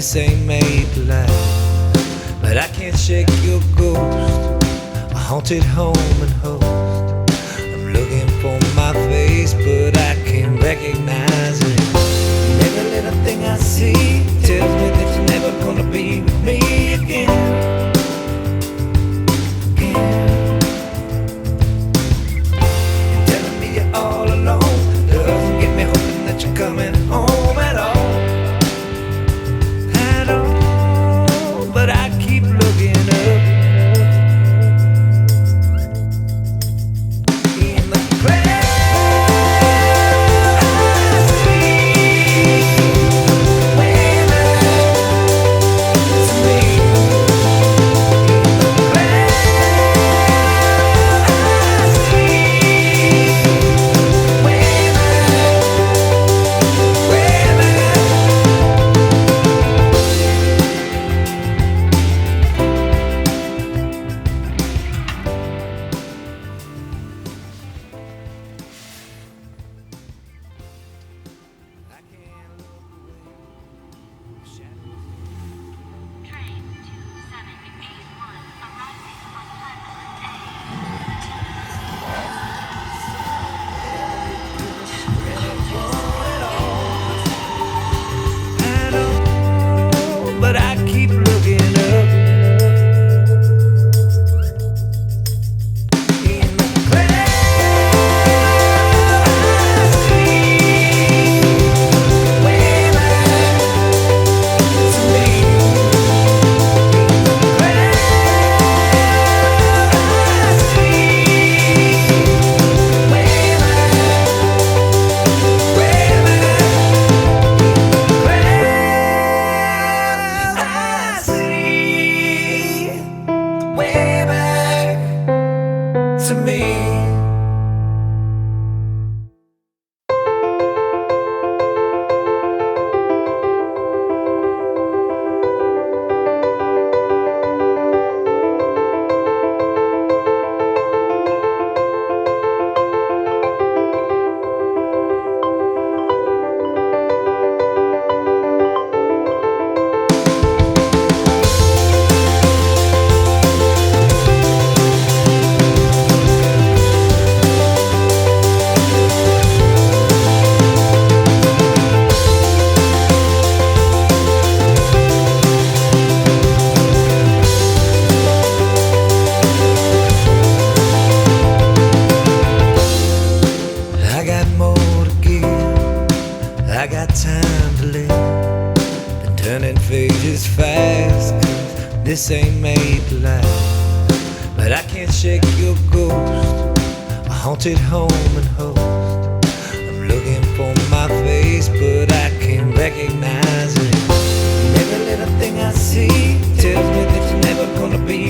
This ain't made to last, but I can't shake your ghost. A haunted home and host. I'm looking for my face, but I can't recognize it. And every little thing I see tells me that you're never gonna be with me again. And telling me you're all alone doesn't get me hoping that you're coming home at all. But I keep looking up in the clouds. I see way back to me. In the clouds, I see way back, way back. Train 2781 arriving on platform I know, but I keep looking up in the clouds. I see way back to me. In the clouds, I see way back, way back. I see way back to me. I got more to give, I got time to live. Been turning pages fast, 'cause this ain't made to last. But I can't shake your ghost, a haunted home and host. I'm looking for my face, but I can't recognize it. And every little thing I see tells me that you're never gonna be